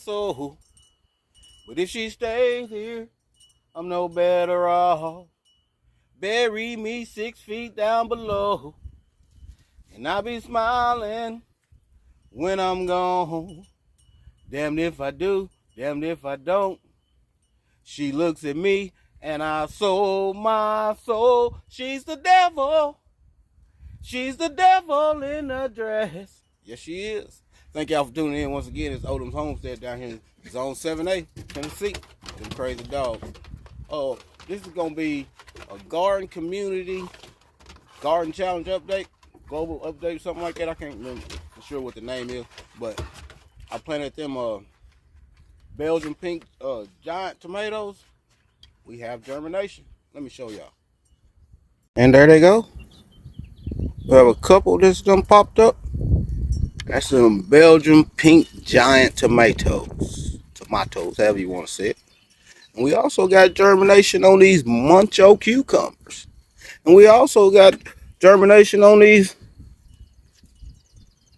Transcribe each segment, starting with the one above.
soul. But if she stays here, I'm no better off. Bury me 6 feet down below, and I'll be smiling when I'm gone. Damned if I do, damned if I don't. She looks at me and I sold my soul. She's the devil. She's the devil in a dress. Yes, she is. Thank y'all for tuning in once again. It's Odom's Homestead down here in Zone 7A, Tennessee. Them crazy dogs. Oh, this is going to be a garden community, garden challenge update, global update, something like that. I can't remember for sure what the name is, but I planted them Belgian pink giant tomatoes. We have germination. Let me show y'all. And there they go. We have a couple that's done popped up. That's some Belgian pink giant tomatoes. Tomatoes, however you want to say it. And we also got germination on these Muncho cucumbers. And we also got germination on these.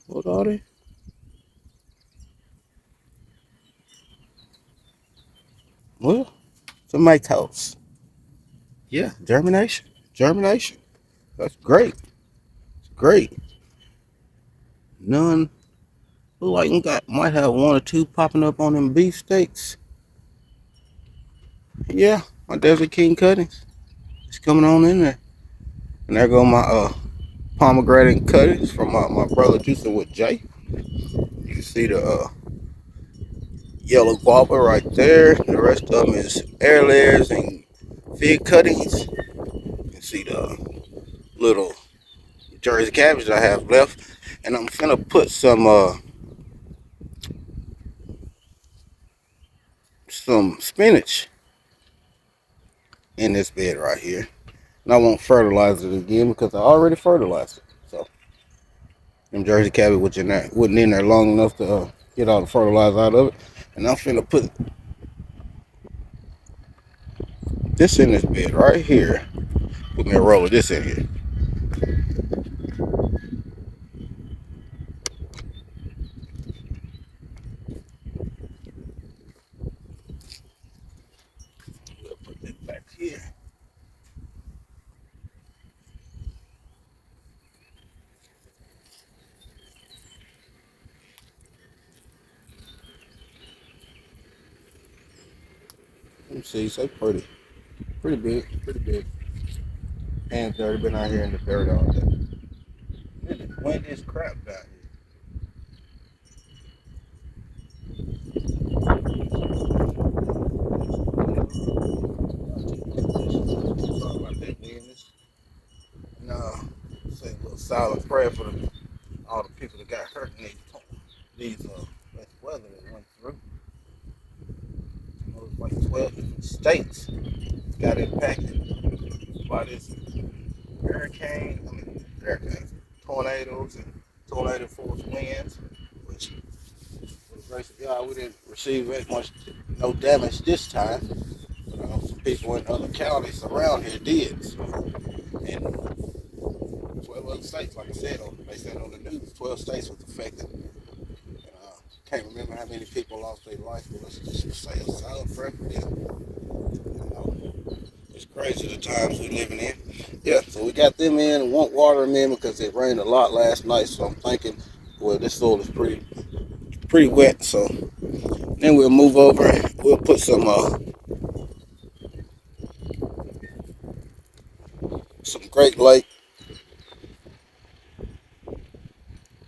What are they? Well, tomatoes. Yeah, germination. Germination. That's great. It's great. None. Look like we might have one or two popping up on them beefsteaks. Yeah, my Desert King cuttings. It's coming on in there. And there go my pomegranate cuttings from my brother juicing with Jay. You can see the yellow guava right there. The rest of them is air layers and fig cuttings. You can see the little Jersey cabbage that I have left. And I'm gonna put some spinach in this bed right here. And I won't fertilize it again because I already fertilized it. So them Jersey cabbage wasn't in there long enough to get all the fertilizer out of it. And I'm finna put this in this bed right here. Put me a roll of this in here. We'll put that back here. Let me see, so pretty big, pretty big. Hands dirty, been out here in the dirt all day. Man, it's windy as crap down here. Sorry about that windness. No, say a little silent prayer for all the people that got hurt in these wet weather that went through. You know, it's like 12 different states got impacted by this hurricanes, tornadoes, and tornado force winds, which with the grace of God, we didn't receive as much, no damage this time. But some people in other counties around here did. So, and 12 other states, like I said, they said on the news, 12 states was affected. Can't remember how many people lost their life, but let's just say a silent prayer for them. It's crazy the times we're living in. Yeah, so we got them in and won't water them in because it rained a lot last night. So I'm thinking, well, this soil is pretty wet. So then we'll move over and we'll put some Great Lake,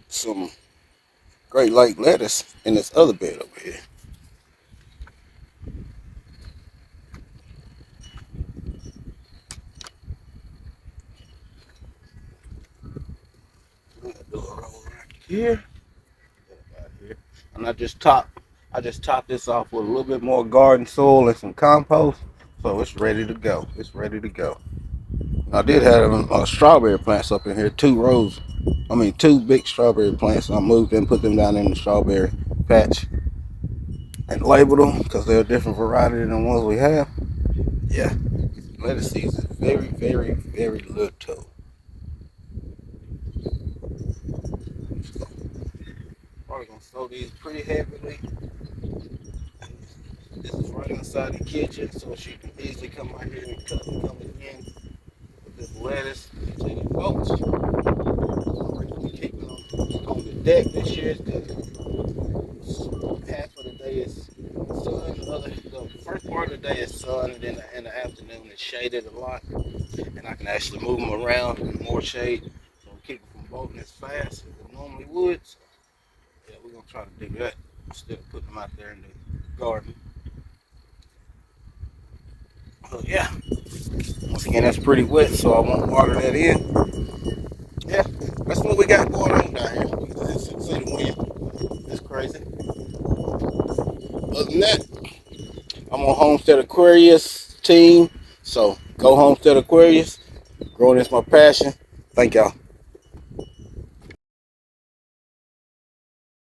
some Great Lake lettuce in this other bed over here. Here, and I just topped this off with a little bit more garden soil and some compost, so it's ready to go. It's ready to go. I did have strawberry plants up in here, two big strawberry plants. I moved them, put them down in the strawberry patch, and labeled them because they're a different variety than the ones we have. Yeah, lettuce seeds is very, very, very little. Probably gonna sow these pretty heavily parking inside the kitchen so she can easily come out here and cut and come in with this lettuce to the goats. I'm ready to keep it on the deck this year because half of the day is sun, the first part of the day is sun, and then in the afternoon it's shaded a lot, and I can actually move them around in more shade, so keep them from bolting as fast as it normally would. So, yeah, we're gonna try to do that instead of putting them out there in the garden. But yeah, once again, that's pretty wet, so I won't water that in. Yeah, that's what we got going on down here. See the wind. That's crazy. Other than that, I'm on Homestead Aquarius team. So go Homestead Aquarius. Growing is my passion. Thank y'all.